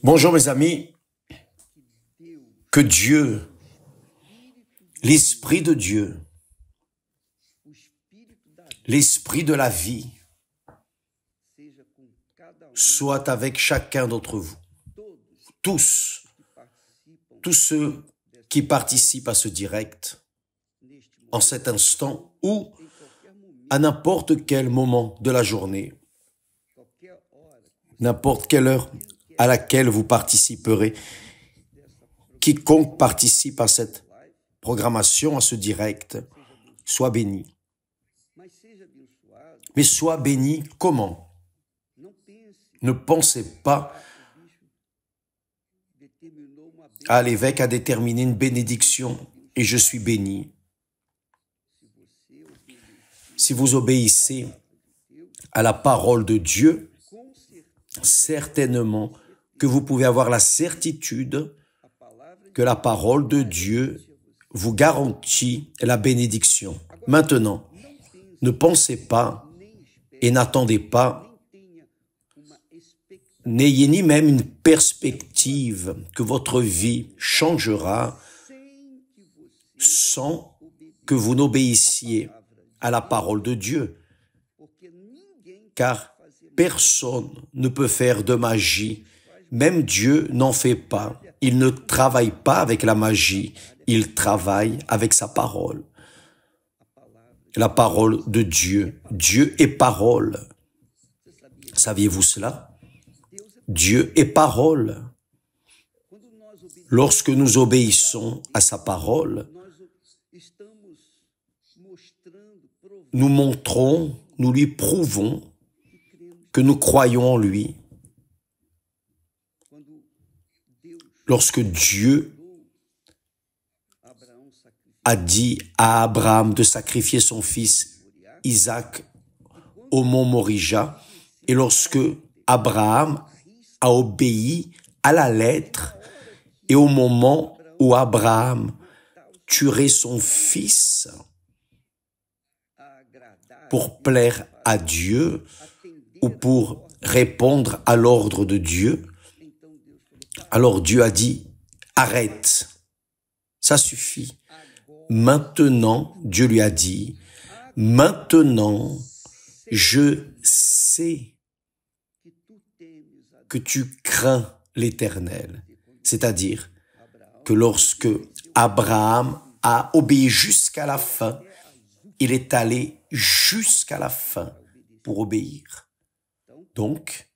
Bonjour mes amis, que Dieu, l'Esprit de Dieu, l'Esprit de la vie, soit avec chacun d'entre vous, tous ceux qui participent à ce direct, en cet instant ou à n'importe quel moment de la journée, n'importe quelle heure à laquelle vous participerez. Quiconque participe à cette programmation, à ce direct, soit béni. Mais soit béni comment? Ne pensez pas à l'évêque a déterminé une bénédiction et je suis béni. Si vous obéissez à la parole de Dieu, certainement que vous pouvez avoir la certitude que la parole de Dieu vous garantit la bénédiction. Maintenant, ne pensez pas et n'attendez pas, n'ayez ni même une perspective que votre vie changera sans que vous n'obéissiez à la parole de Dieu. Car personne ne peut faire de magie, même Dieu n'en fait pas. Il ne travaille pas avec la magie, il travaille avec sa parole. La parole de Dieu. Dieu est parole. Saviez-vous cela? Dieu est parole. Lorsque nous obéissons à sa parole, nous montrons, nous lui prouvons que nous croyons en lui. Lorsque Dieu a dit à Abraham de sacrifier son fils Isaac au mont Morija, et lorsque Abraham a obéi à la lettre, et au moment où Abraham tuerait son fils pour plaire à Dieu ou pour répondre à l'ordre de Dieu, alors Dieu a dit, arrête, ça suffit. Maintenant, Dieu lui a dit, maintenant, je sais que tu crains l'Éternel. C'est-à-dire que lorsque Abraham a obéi jusqu'à la fin, il est allé jusqu'à la fin pour obéir. Donc,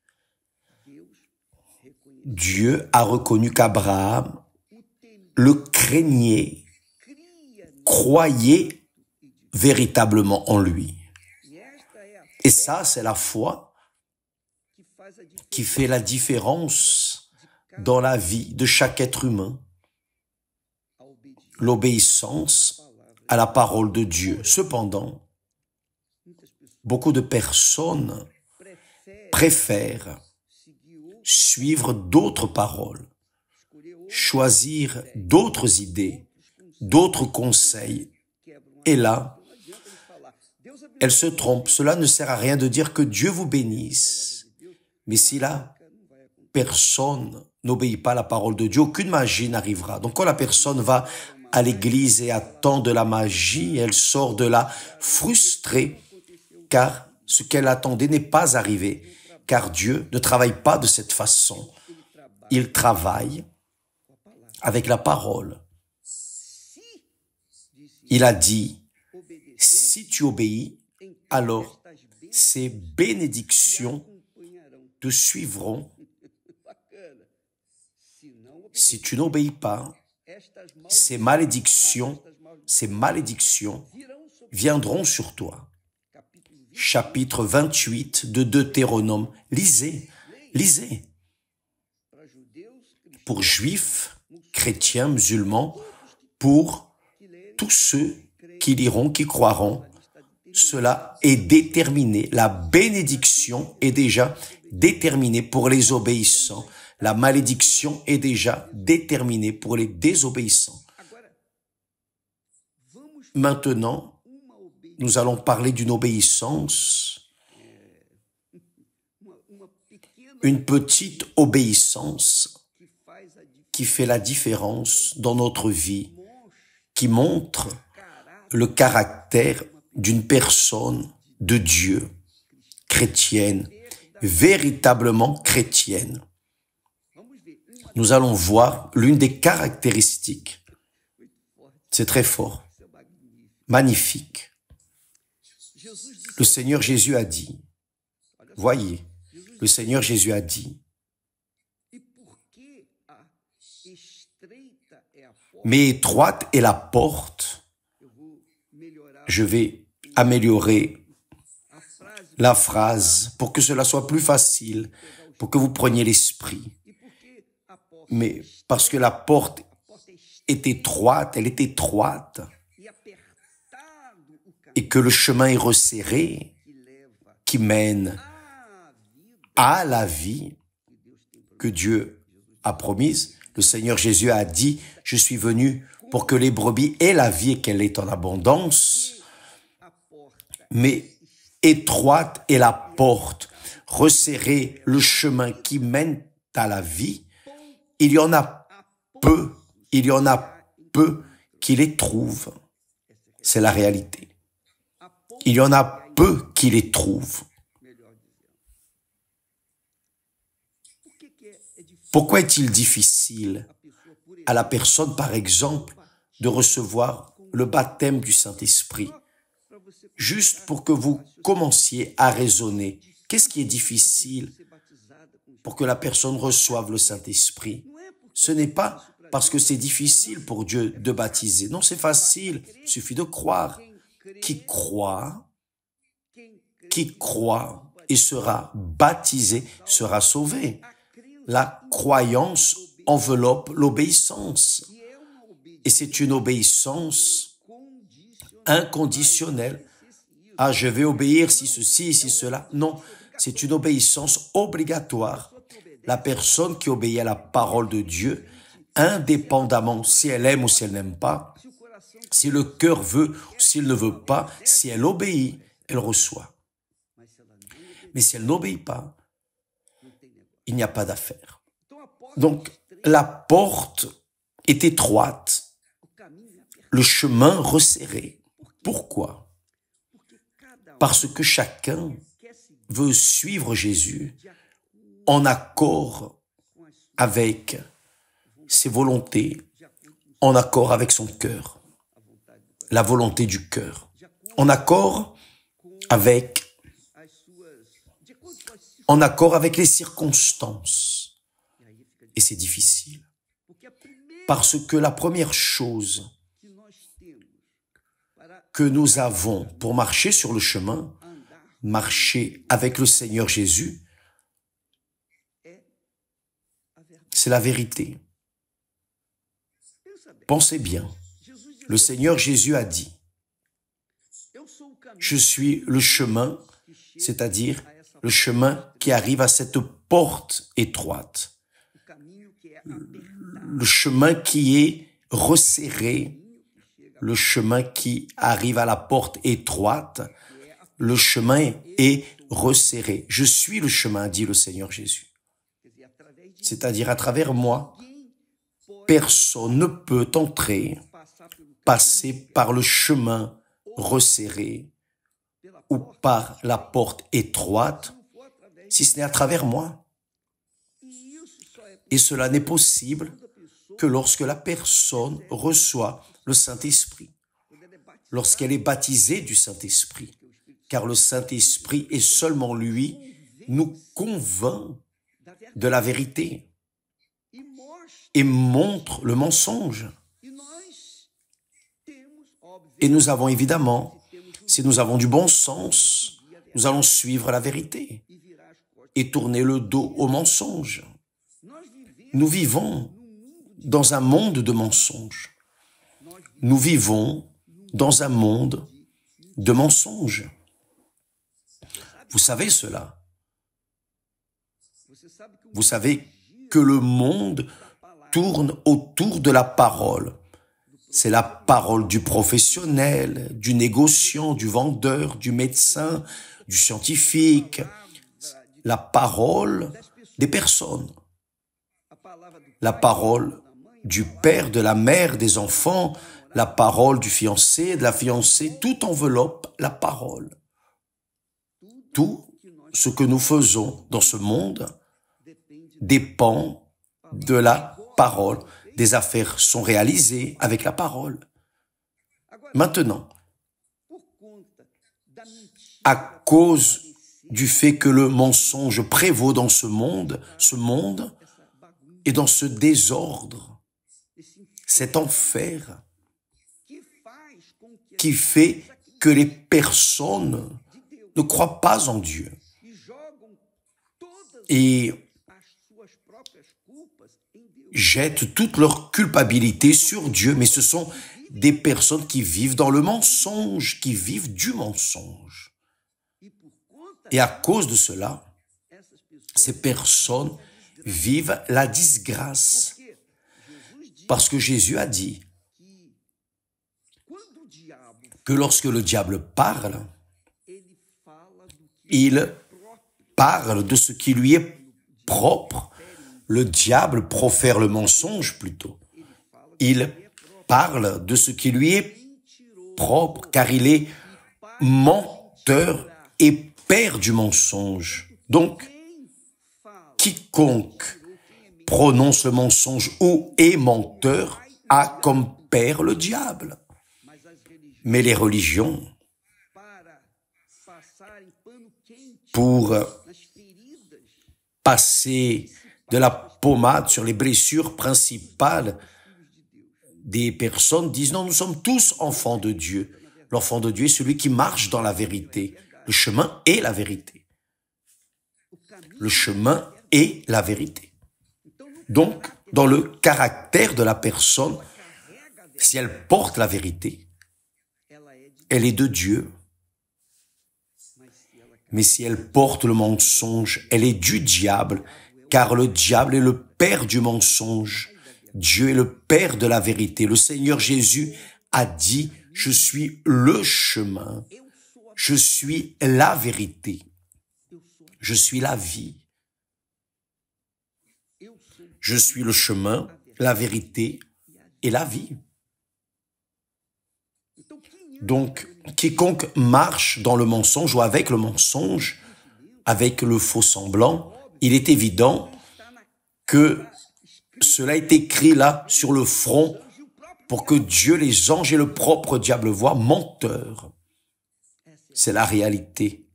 Dieu a reconnu qu'Abraham le craignait, croyait véritablement en lui. Et ça, c'est la foi qui fait la différence dans la vie de chaque être humain. L'obéissance à la parole de Dieu. Cependant, beaucoup de personnes préfèrent suivre d'autres paroles, choisir d'autres idées, d'autres conseils. Et là, elles se trompent. Cela ne sert à rien de dire que Dieu vous bénisse. Mais si la personne n'obéit pas à la parole de Dieu, aucune magie n'arrivera. Donc quand la personne va à l'église et attend de la magie, elle sort de là frustrée, car ce qu'elle attendait n'est pas arrivé. Car Dieu ne travaille pas de cette façon. Il travaille avec la parole. Il a dit, si tu obéis, alors ces bénédictions te suivront. Si tu n'obéis pas, ces malédictions viendront sur toi. Chapitre 28 de Deutéronome. Lisez. Pour juifs, chrétiens, musulmans, pour tous ceux qui liront, qui croiront, cela est déterminé. La bénédiction est déjà déterminée pour les obéissants. La malédiction est déjà déterminée pour les désobéissants. Maintenant, nous allons parler d'une obéissance, une petite obéissance qui fait la différence dans notre vie, qui montre le caractère d'une personne de Dieu, chrétienne, véritablement chrétienne. Nous allons voir l'une des caractéristiques. C'est très fort, magnifique. Le Seigneur Jésus a dit, voyez, le Seigneur Jésus a dit, mais étroite est la porte. Je vais améliorer la phrase pour que cela soit plus facile, pour que vous preniez l'esprit. Mais parce que la porte est étroite, elle est étroite, et que le chemin est resserré, qui mène à la vie que Dieu a promise. Le Seigneur Jésus a dit, je suis venu pour que les brebis aient la vie et qu'elle est en abondance. Mais étroite est la porte, resserré le chemin qui mène à la vie. Il y en a peu qui les trouvent. C'est la réalité. Il y en a peu qui les trouvent. Pourquoi est-il difficile à la personne, par exemple, de recevoir le baptême du Saint-Esprit? Juste pour que vous commenciez à raisonner. Qu'est-ce qui est difficile pour que la personne reçoive le Saint-Esprit? Ce n'est pas parce que c'est difficile pour Dieu de baptiser. Non, c'est facile. Il suffit de croire. Qui croit et sera baptisé sera sauvé. La croyance enveloppe l'obéissance. Et c'est une obéissance inconditionnelle. Ah, je vais obéir si ceci, si cela. Non, c'est une obéissance obligatoire. La personne qui obéit à la parole de Dieu, indépendamment si elle aime ou si elle n'aime pas, si le cœur veut ou s'il ne veut pas, si elle obéit, elle reçoit. Mais si elle n'obéit pas, il n'y a pas d'affaire. Donc, la porte est étroite, le chemin resserré. Pourquoi? Parce que chacun veut suivre Jésus en accord avec ses volontés, en accord avec son cœur, la volonté du cœur, en accord avec les circonstances. Et c'est difficile. Parce que la première chose que nous avons pour marcher sur le chemin, marcher avec le Seigneur Jésus, c'est la vérité. Pensez bien, le Seigneur Jésus a dit, je suis le chemin, c'est-à-dire le chemin qui arrive à cette porte étroite, le chemin qui est resserré, le chemin qui arrive à la porte étroite, le chemin est resserré. Je suis le chemin, dit le Seigneur Jésus. C'est-à-dire à travers moi, personne ne peut entrer, passer par le chemin resserré ou par la porte étroite, si ce n'est à travers moi. Et cela n'est possible que lorsque la personne reçoit le Saint-Esprit, lorsqu'elle est baptisée du Saint-Esprit, car le Saint-Esprit et seulement lui nous convainc de la vérité et montre le mensonge. Et nous avons évidemment, si nous avons du bon sens, nous allons suivre la vérité et tourner le dos au mensonge. Nous vivons dans un monde de mensonges. Nous vivons dans un monde de mensonges. Vous savez cela. Vous savez que le monde tourne autour de la parole. C'est la parole du professionnel, du négociant, du vendeur, du médecin, du scientifique. La parole des personnes. La parole du père, de la mère, des enfants, la parole du fiancé, de la fiancée, tout enveloppe la parole. Tout ce que nous faisons dans ce monde dépend de la parole. Des affaires sont réalisées avec la parole. Maintenant, à cause du fait que le mensonge prévaut dans ce monde est dans ce désordre, cet enfer qui fait que les personnes ne croient pas en Dieu et jettent toute leur culpabilité sur Dieu, mais ce sont des personnes qui vivent dans le mensonge, qui vivent du mensonge. Et à cause de cela, ces personnes vivent la disgrâce. Parce que Jésus a dit que lorsque le diable parle, il parle de ce qui lui est propre. Le diable profère le mensonge plutôt. Il parle de ce qui lui est propre, car il est menteur et père du mensonge. Donc, quiconque prononce le mensonge ou est menteur a comme père le diable. Mais les religions, pour passer de la pommade sur les blessures principales des personnes, disent non, nous sommes tous enfants de Dieu. L'enfant de Dieu est celui qui marche dans la vérité. Le chemin est la vérité. Le chemin est la vérité. Donc, dans le caractère de la personne, si elle porte la vérité, elle est de Dieu. Mais si elle porte le mensonge, elle est du diable, car le diable est le père du mensonge. Dieu est le père de la vérité. Le Seigneur Jésus a dit, je suis le chemin, je suis la vérité, je suis la vie. Je suis le chemin, la vérité et la vie. Donc, quiconque marche dans le mensonge ou avec le mensonge, avec le faux semblant, il est évident que cela est écrit là sur le front pour que Dieu, les anges et le propre diable voient menteur. C'est la réalité,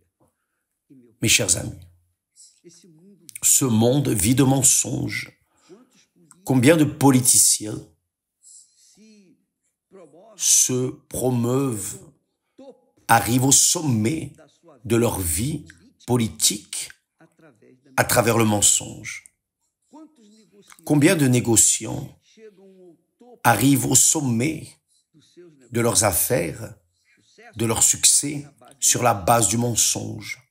mes chers amis. Ce monde vit de mensonges. Combien de politiciens se promeuvent, arrivent au sommet de leur vie politique à travers le mensonge? Combien de négociants arrivent au sommet de leurs affaires, de leur succès, sur la base du mensonge?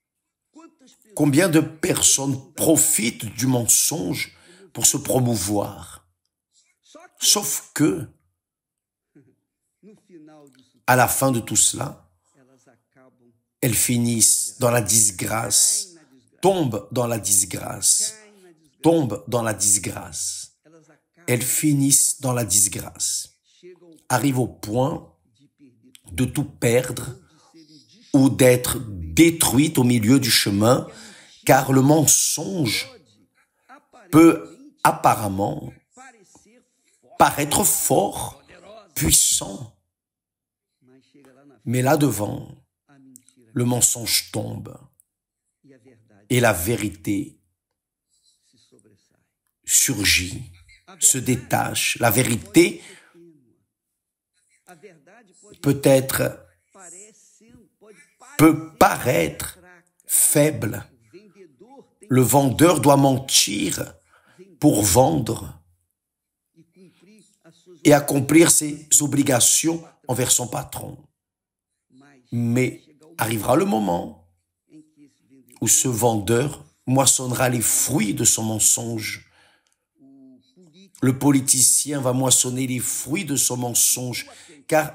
Combien de personnes profitent du mensonge pour se promouvoir? Sauf que, à la fin de tout cela, elles finissent dans la disgrâce, tombent dans la disgrâce, tombent dans la disgrâce. Elles finissent dans la disgrâce, arrivent au point de tout perdre ou d'être détruites au milieu du chemin, car le mensonge peut apparemment paraître fort, puissant, mais là-devant, le mensonge tombe et la vérité surgit, se détache. La vérité peut paraître faible. Le vendeur doit mentir pour vendre et accomplir ses obligations envers son patron. Mais arrivera le moment où ce vendeur moissonnera les fruits de son mensonge. Le politicien va moissonner les fruits de son mensonge, car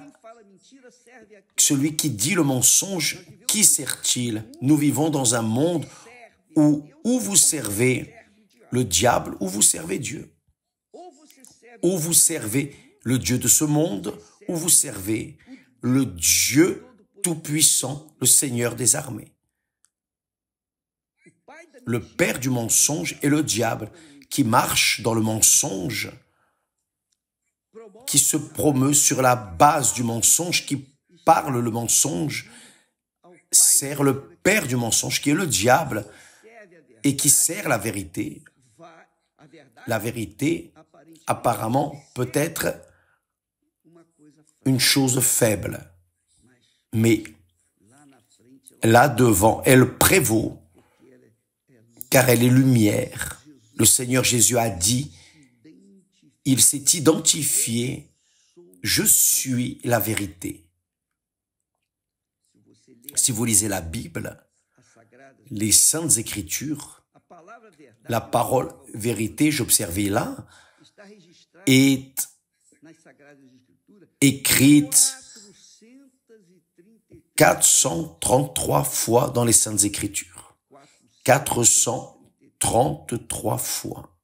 celui qui dit le mensonge, qui sert-il? Nous vivons dans un monde où vous servez le diable ou vous servez Dieu. Ou vous servez le Dieu de ce monde, ou vous servez le Dieu tout-puissant, le Seigneur des armées. Le père du mensonge est le diable, qui marche dans le mensonge, qui se promeut sur la base du mensonge, qui parle le mensonge, sert le père du mensonge, qui est le diable, et qui sert la vérité. La vérité, apparemment, peut être une chose faible, mais là devant, elle prévaut, car elle est lumière. Le Seigneur Jésus a dit, il s'est identifié, je suis la vérité. Si vous lisez la Bible, les Saintes Écritures, la parole vérité, j'observais là, est écrite 433 fois dans les Saintes Écritures. 433 fois.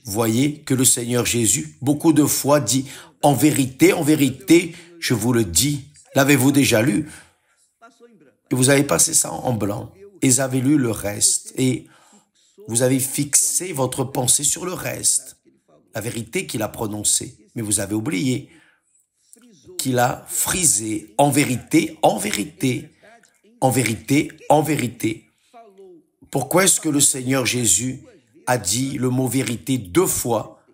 Voyez que le Seigneur Jésus, beaucoup de fois, dit « En vérité, je vous le dis. » L'avez-vous déjà lu? Et vous avez passé ça en blanc. Et vous avez lu le reste. Et vous avez fixé votre pensée sur le reste. La vérité qu'il a prononcée. Mais vous avez oublié qu'il a frisé en vérité, en vérité, en vérité, en vérité. Pourquoi est-ce que le Seigneur Jésus a dit le mot vérité 2 fois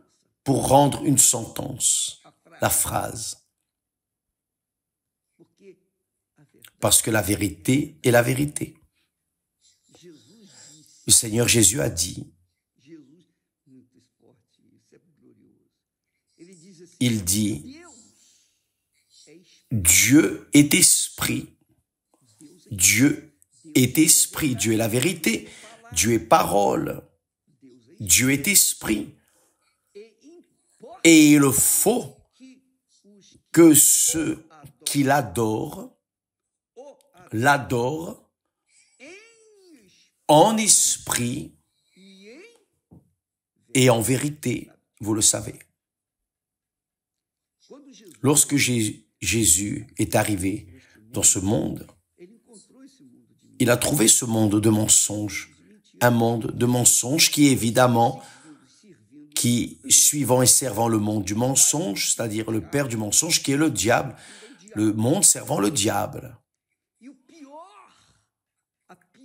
pour rendre une sentence, la phrase? Parce que la vérité est la vérité. Le Seigneur Jésus a dit, il dit, Dieu est esprit. Dieu est esprit. Dieu est la vérité. Dieu est parole. Dieu est esprit. Et il faut que ceux qui l'adorent en esprit et en vérité, vous le savez. Lorsque Jésus est arrivé dans ce monde, il a trouvé ce monde de mensonges, un monde de mensonges qui évidemment, qui suivant et servant le monde du mensonge, c'est-à-dire le père du mensonge qui est le diable, le monde servant le diable.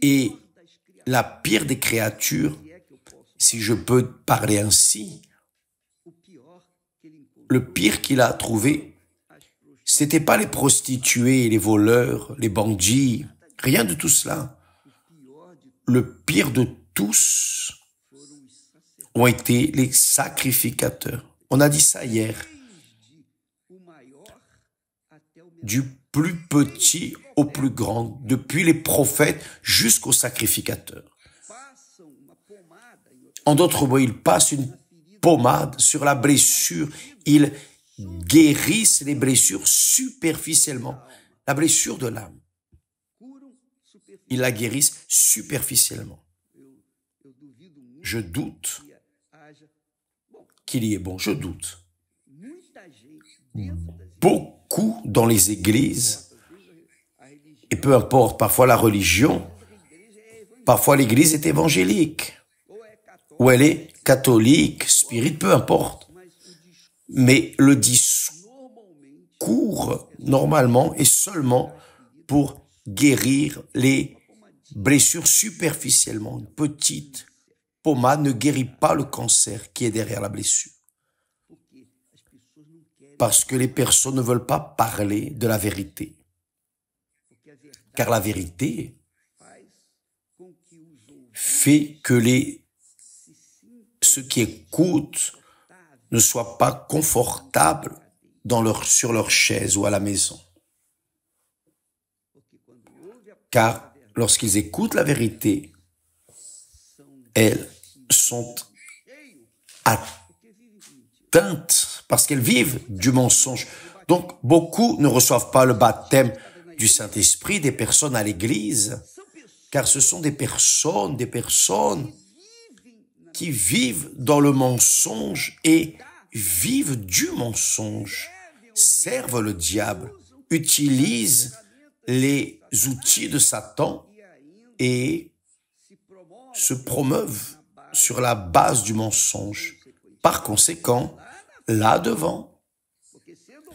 Et la pire des créatures, si je peux parler ainsi, le pire qu'il a trouvé, c'était pas les prostituées, les voleurs, les bandits, rien de tout cela. Le pire de tous ont été les sacrificateurs. On a dit ça hier. Du plus petit au plus grand, depuis les prophètes jusqu'aux sacrificateurs. En d'autres mots, ils passent une pommade sur la blessure, ils guérissent les blessures superficiellement. La blessure de l'âme. Ils la guérissent superficiellement. Je doute qu'il y ait bon, je doute. Beaucoup dans les églises, et peu importe, parfois la religion, parfois l'église est évangélique, ou elle est catholique, spirit, peu importe. Mais le discours, normalement, est seulement pour guérir les blessures superficiellement. Une petite pommade ne guérit pas le cancer qui est derrière la blessure. Parce que les personnes ne veulent pas parler de la vérité. Car la vérité fait que ceux qui écoutent ne soient pas confortables sur leur chaise ou à la maison. Car lorsqu'ils écoutent la vérité, elles sont atteintes parce qu'elles vivent du mensonge. Donc, beaucoup ne reçoivent pas le baptême du Saint-Esprit, des personnes à l'église, car ce sont des personnes qui vivent dans le mensonge et vivent du mensonge, servent le diable, utilisent les outils de Satan et se promeuvent sur la base du mensonge. Par conséquent, là devant,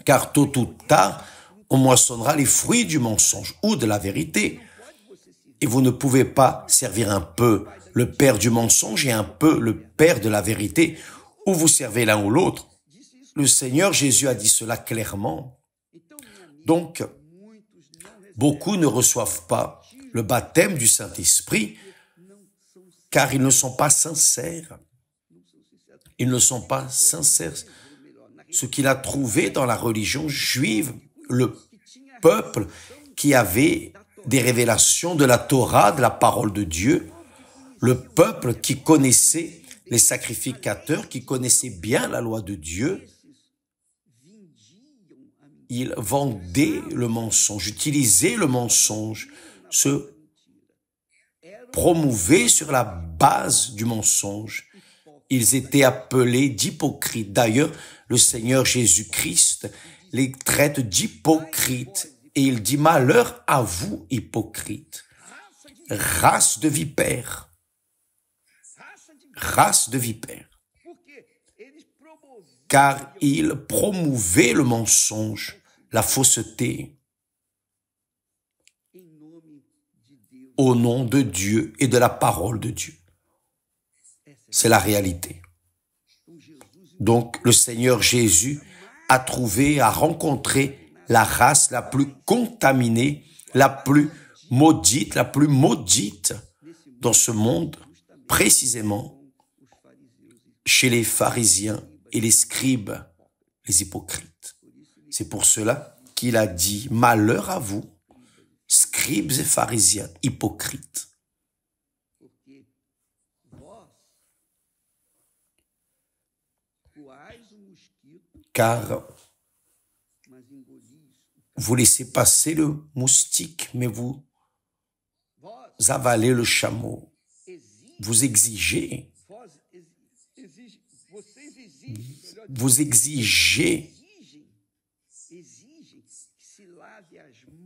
car tôt ou tard, on moissonnera les fruits du mensonge ou de la vérité. Et vous ne pouvez pas servir un peu le père du mensonge et un peu le père de la vérité, ou vous servez l'un ou l'autre. Le Seigneur Jésus a dit cela clairement. Donc, beaucoup ne reçoivent pas le baptême du Saint-Esprit car ils ne sont pas sincères. Ils ne sont pas sincères. Ce qu'il a trouvé dans la religion juive, le peuple qui avait des révélations de la Torah, de la parole de Dieu, le peuple qui connaissait les sacrificateurs, qui connaissait bien la loi de Dieu, ils vendaient le mensonge, utilisaient le mensonge, se promouvaient sur la base du mensonge. Ils étaient appelés d'hypocrites. D'ailleurs, le Seigneur Jésus-Christ les traite d'hypocrites. Et il dit, malheur à vous, hypocrites, race de vipères, race de vipères. Car ils promouvaient le mensonge, la fausseté, au nom de Dieu et de la parole de Dieu. C'est la réalité. Donc, le Seigneur Jésus a trouvé, a rencontré la race la plus contaminée, la plus maudite dans ce monde, précisément chez les pharisiens et les scribes, les hypocrites. C'est pour cela qu'il a dit, malheur à vous, scribes et pharisiens, hypocrites. Car vous laissez passer le moustique, mais vous avalez le chameau. Vous exigez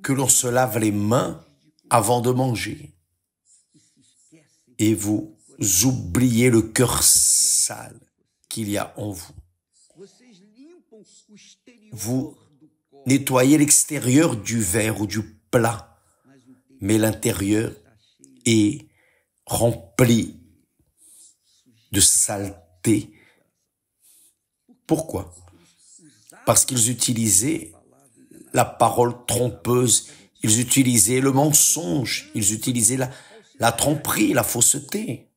que l'on se lave les mains avant de manger. Et vous oubliez le cœur sale qu'il y a en vous. Vous nettoyez l'extérieur du verre ou du plat, mais l'intérieur est rempli de saleté. Pourquoi? Parce qu'ils utilisaient la parole trompeuse, ils utilisaient le mensonge, ils utilisaient la tromperie, la fausseté,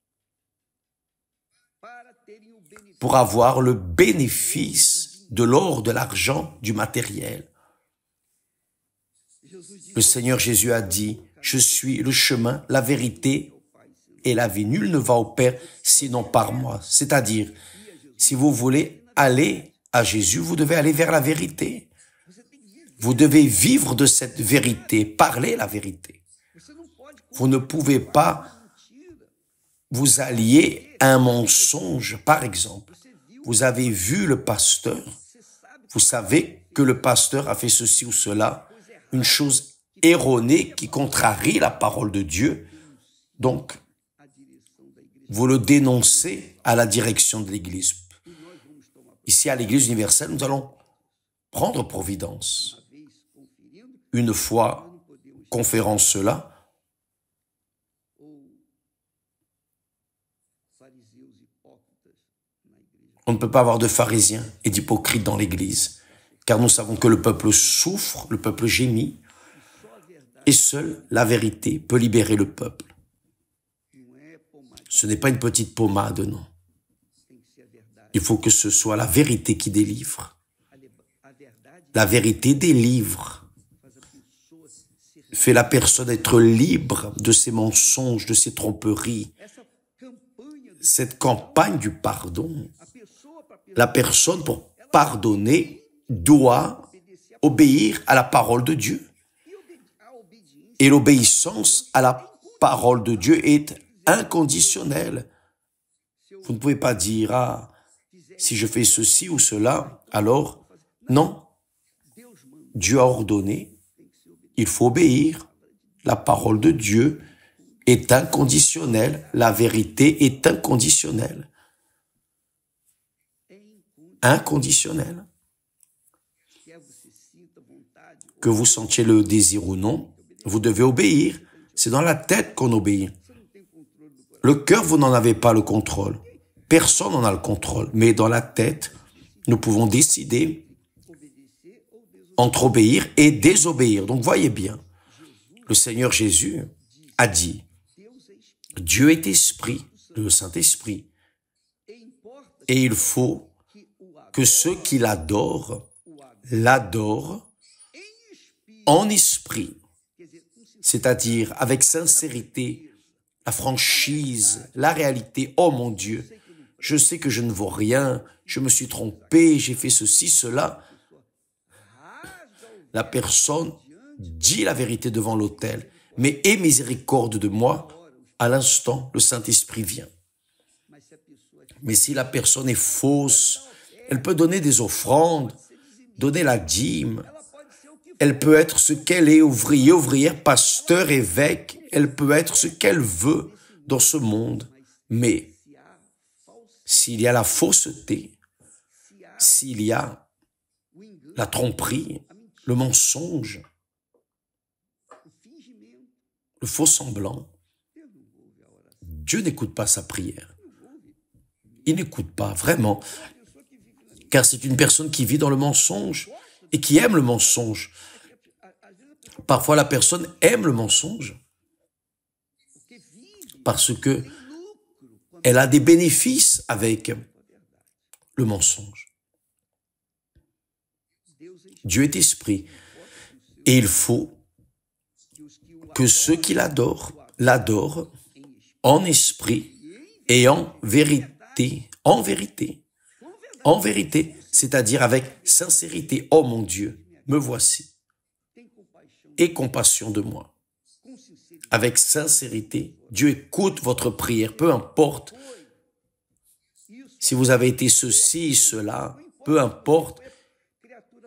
pour avoir le bénéfice de l'or, de l'argent, du matériel. Le Seigneur Jésus a dit, je suis le chemin, la vérité et la vie. Nul ne va au Père sinon par moi. C'est-à-dire, si vous voulez aller à Jésus, vous devez aller vers la vérité. Vous devez vivre de cette vérité, parler la vérité. Vous ne pouvez pas vous allier à un mensonge, par exemple. Vous avez vu le pasteur, vous savez que le pasteur a fait ceci ou cela, une chose erronée qui contrarie la parole de Dieu. Donc, vous le dénoncez à la direction de l'Église. Ici, à l'Église universelle, nous allons prendre providence. Une fois conférant cela, on ne peut pas avoir de pharisiens et d'hypocrites dans l'Église, car nous savons que le peuple souffre, le peuple gémit, et seule la vérité peut libérer le peuple. Ce n'est pas une petite pommade, non. Il faut que ce soit la vérité qui délivre. La vérité délivre, fait la personne être libre de ses mensonges, de ses tromperies. Cette campagne du pardon, la personne, pour pardonner, doit obéir à la parole de Dieu. Et l'obéissance à la parole de Dieu est inconditionnelle. Vous ne pouvez pas dire, si je fais ceci ou cela, alors non. Dieu a ordonné, il faut obéir. La parole de Dieu est inconditionnelle, la vérité est inconditionnelle. Inconditionnelle. Que vous sentiez le désir ou non, vous devez obéir. C'est dans la tête qu'on obéit. Le cœur, vous n'en avez pas le contrôle. Personne n'en a le contrôle. Mais dans la tête, nous pouvons décider entre obéir et désobéir. Donc voyez bien, le Seigneur Jésus a dit, Dieu est esprit, le Saint-Esprit, et il faut que ceux qui l'adorent, l'adorent en esprit, c'est-à-dire avec sincérité, la franchise, la réalité. Oh mon Dieu, je sais que je ne vaux rien, je me suis trompé, j'ai fait ceci, cela. La personne dit la vérité devant l'autel, mais aie miséricorde de moi. À l'instant, le Saint-Esprit vient. Mais si la personne est fausse, elle peut donner des offrandes, donner la dîme. Elle peut être ce qu'elle est, ouvrier, ouvrière, pasteur, évêque. Elle peut être ce qu'elle veut dans ce monde. Mais s'il y a la fausseté, s'il y a la tromperie, le mensonge, le faux semblant, Dieu n'écoute pas sa prière. Il n'écoute pas, vraiment. Car c'est une personne qui vit dans le mensonge et qui aime le mensonge. Parfois, la personne aime le mensonge parce que elle a des bénéfices avec le mensonge. Dieu est esprit et il faut que ceux qui l'adorent, l'adorent en esprit et en vérité, c'est-à-dire avec sincérité. Oh mon Dieu, me voici. Aie compassion de moi. Avec sincérité, Dieu écoute votre prière, peu importe si vous avez été ceci, cela, peu importe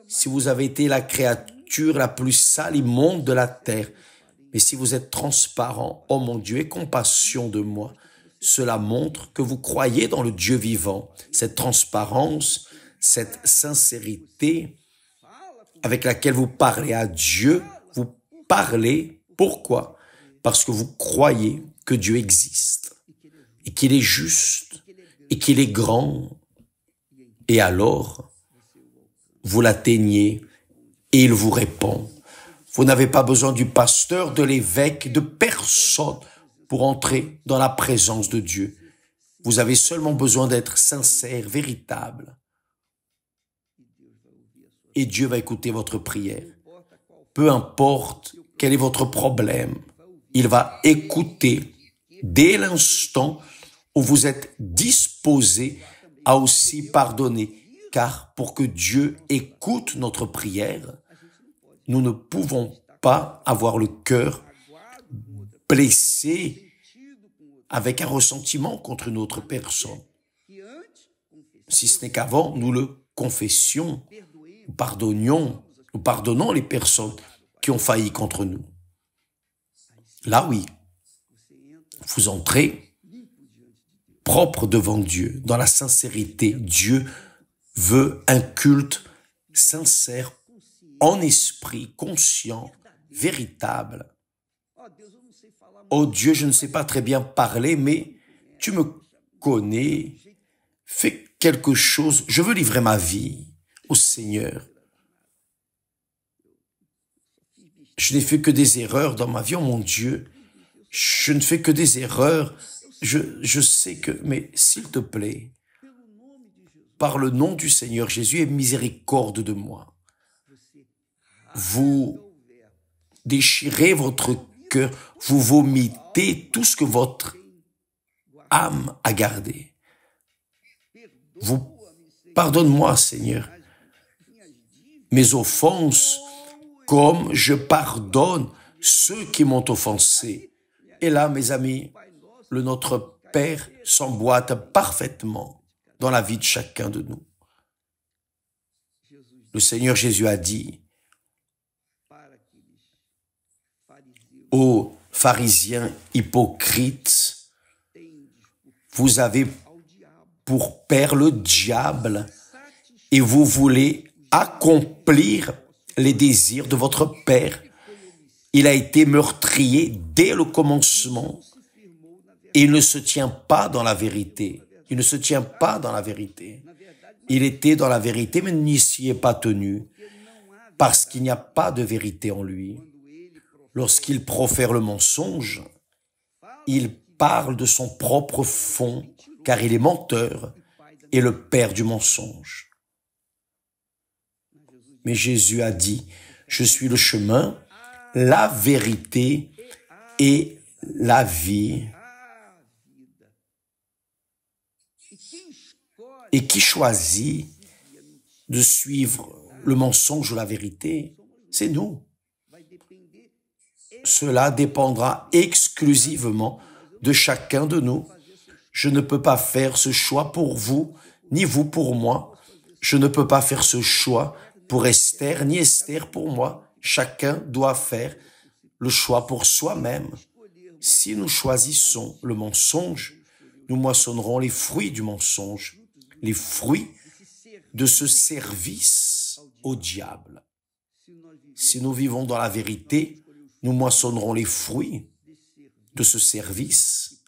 si vous avez été la créature la plus sale, immonde de la terre. Mais si vous êtes transparent, oh mon Dieu, aie compassion de moi. Cela montre que vous croyez dans le Dieu vivant. Cette transparence, cette sincérité avec laquelle vous parlez à Dieu, vous parlez, pourquoi? Parce que vous croyez que Dieu existe et qu'il est juste et qu'il est grand. Et alors, vous l'atteignez et il vous répond. Vous n'avez pas besoin du pasteur, de l'évêque, de personne pour entrer dans la présence de Dieu. Vous avez seulement besoin d'être sincère, véritable. Et Dieu va écouter votre prière. Peu importe quel est votre problème, il va écouter dès l'instant où vous êtes disposé à aussi pardonner. Car pour que Dieu écoute notre prière, nous ne pouvons pas avoir le cœur blessé avec un ressentiment contre une autre personne. Si ce n'est qu'avant, nous le confessions, nous pardonnons les personnes qui ont failli contre nous. Là, oui, vous entrez propre devant Dieu, dans la sincérité. Dieu veut un culte sincère, en esprit, conscient, véritable. Oh Dieu, je ne sais pas très bien parler, mais tu me connais. Fais quelque chose. Je veux livrer ma vie au Seigneur. Je n'ai fait que des erreurs dans ma vie, oh mon Dieu. Je ne fais que des erreurs. Je sais que, mais s'il te plaît, par le nom du Seigneur Jésus, aie miséricorde de moi. Vous déchirez votre cœur, vous vomitez tout ce que votre âme a gardé. Pardonne-moi, Seigneur, mes offenses, comme je pardonne ceux qui m'ont offensé. Et là, mes amis, le Notre Père s'emboîte parfaitement. dans la vie de chacun de nous. Le Seigneur Jésus a dit aux pharisiens hypocrites, vous avez pour père le diable et vous voulez accomplir les désirs de votre père. Il a été meurtrier dès le commencement et il ne se tient pas dans la vérité. Il ne se tient pas dans la vérité. Il était dans la vérité, mais n'y s'y est pas tenu, parce qu'il n'y a pas de vérité en lui. Lorsqu'il profère le mensonge, il parle de son propre fond, car il est menteur et le père du mensonge. Mais Jésus a dit, je suis le chemin, la vérité et la vie. Et qui choisit de suivre le mensonge ou la vérité? C'est nous. Cela dépendra exclusivement de chacun de nous. Je ne peux pas faire ce choix pour vous, ni vous pour moi. Je ne peux pas faire ce choix pour Esther, ni Esther pour moi. Chacun doit faire le choix pour soi-même. Si nous choisissons le mensonge, nous moissonnerons les fruits du mensonge, les fruits de ce service au diable. Si nous vivons dans la vérité, nous moissonnerons les fruits de ce service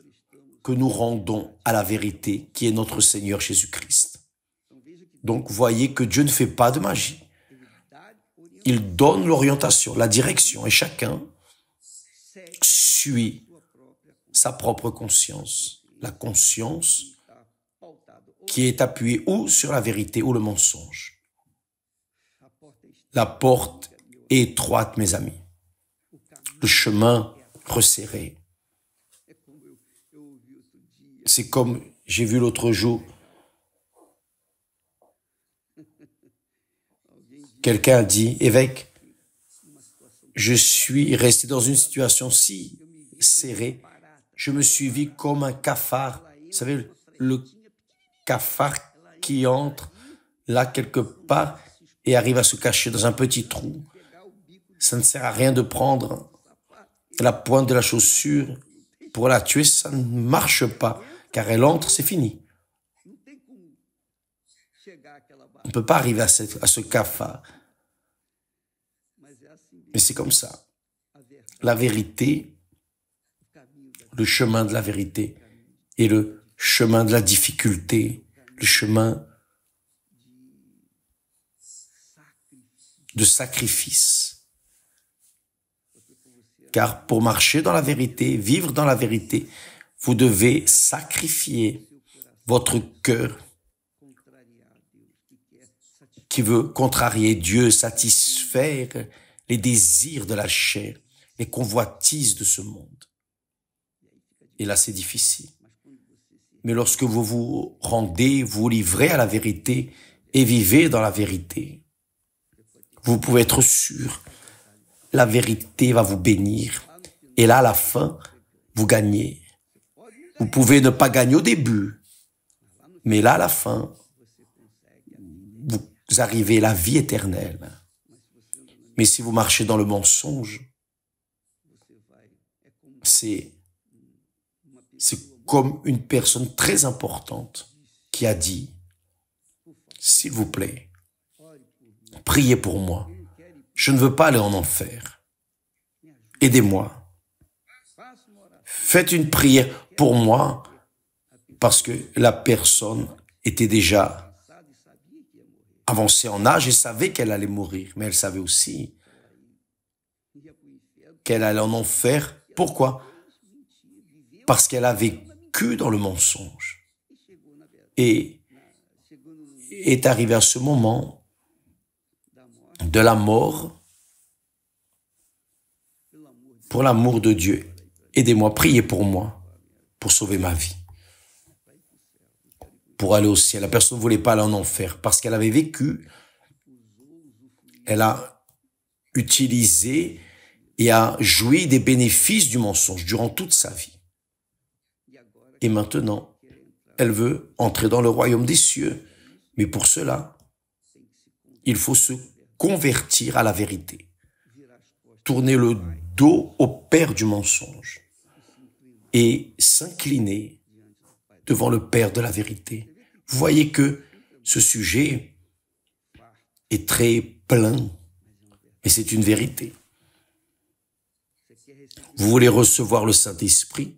que nous rendons à la vérité qui est notre Seigneur Jésus-Christ. Donc, voyez que Dieu ne fait pas de magie. Il donne l'orientation, la direction, et chacun suit sa propre conscience. La conscience qui est appuyée ou sur la vérité ou le mensonge. La porte est étroite, mes amis. Le chemin resserré. C'est comme j'ai vu l'autre jour, quelqu'un a dit, évêque, je suis resté dans une situation si serrée, je me suis vu comme un cafard. Vous savez, le cafard qui entre là quelque part et arrive à se cacher dans un petit trou. Ça ne sert à rien de prendre la pointe de la chaussure pour la tuer, ça ne marche pas, car elle entre, c'est fini. On ne peut pas arriver à ce cafard. Mais c'est comme ça. La vérité, le chemin de la vérité et le chemin de la difficulté, le chemin de sacrifice. Car pour marcher dans la vérité, vivre dans la vérité, vous devez sacrifier votre cœur qui veut contrarier Dieu, satisfaire les désirs de la chair, les convoitises de ce monde. Et là, c'est difficile. Mais lorsque vous vous rendez, vous vous livrez à la vérité et vivez dans la vérité, vous pouvez être sûr, la vérité va vous bénir. Et là, à la fin, vous gagnez. Vous pouvez ne pas gagner au début, mais là, à la fin, vous arrivez à la vie éternelle. Mais si vous marchez dans le mensonge, c'est comme une personne très importante qui a dit, s'il vous plaît, priez pour moi. Je ne veux pas aller en enfer. Aidez-moi. Faites une prière pour moi parce que la personne était déjà avancée en âge et savait qu'elle allait mourir. Mais elle savait aussi qu'elle allait en enfer. Pourquoi? Parce qu'elle a vécu dans le mensonge. Et est arrivé à ce moment de la mort pour l'amour de Dieu. Aidez-moi, priez pour moi, pour sauver ma vie, pour aller au ciel. La personne ne voulait pas aller en enfer parce qu'elle avait vécu, elle a utilisé et a joui des bénéfices du mensonge durant toute sa vie. Et maintenant, Elle veut entrer dans le royaume des cieux. Mais pour cela, il faut se convertir à la vérité. Tourner le dos au père du mensonge et s'incliner devant le Père de la vérité. Vous voyez que ce sujet est très plein, mais c'est une vérité. Vous voulez recevoir le Saint-Esprit?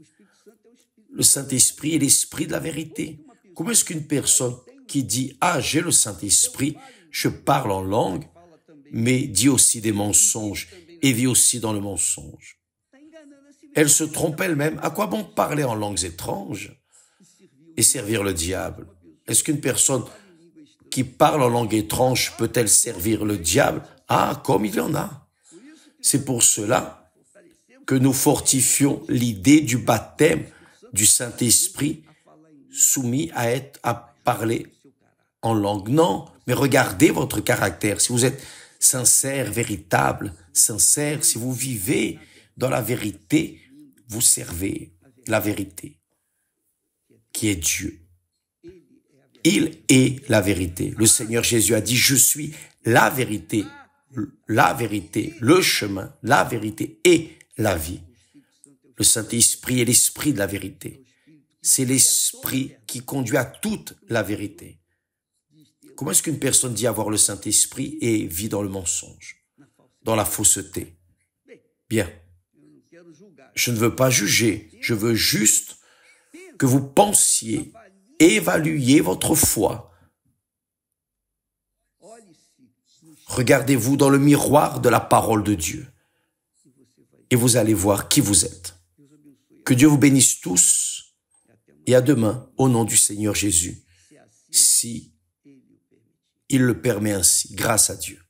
Le Saint-Esprit est l'Esprit de la vérité. Comment est-ce qu'une personne qui dit « Ah, j'ai le Saint-Esprit, je parle en langue », mais dit aussi des mensonges et vit aussi dans le mensonge? Elle se trompe elle-même. À quoi bon parler en langues étranges et servir le diable? Est-ce qu'une personne qui parle en langue étrange peut-elle servir le diable? Ah, comme il y en a. C'est pour cela que nous fortifions l'idée du baptême du Saint-Esprit soumis à parler en langue. Non, mais regardez votre caractère. Si vous êtes sincère, véritable, sincère, si vous vivez dans la vérité, vous servez la vérité, qui est Dieu. Il est la vérité. Le Seigneur Jésus a dit, je suis la vérité, le chemin, la vérité et la vie. Le Saint-Esprit est l'Esprit de la vérité. C'est l'Esprit qui conduit à toute la vérité. Comment est-ce qu'une personne dit avoir le Saint-Esprit et vit dans le mensonge, dans la fausseté? Bien. Je ne veux pas juger. Je veux juste que vous pensiez, évaluiez votre foi. Regardez-vous dans le miroir de la parole de Dieu et vous allez voir qui vous êtes. Que Dieu vous bénisse tous et à demain au nom du Seigneur Jésus, si il le permet ainsi, grâce à Dieu.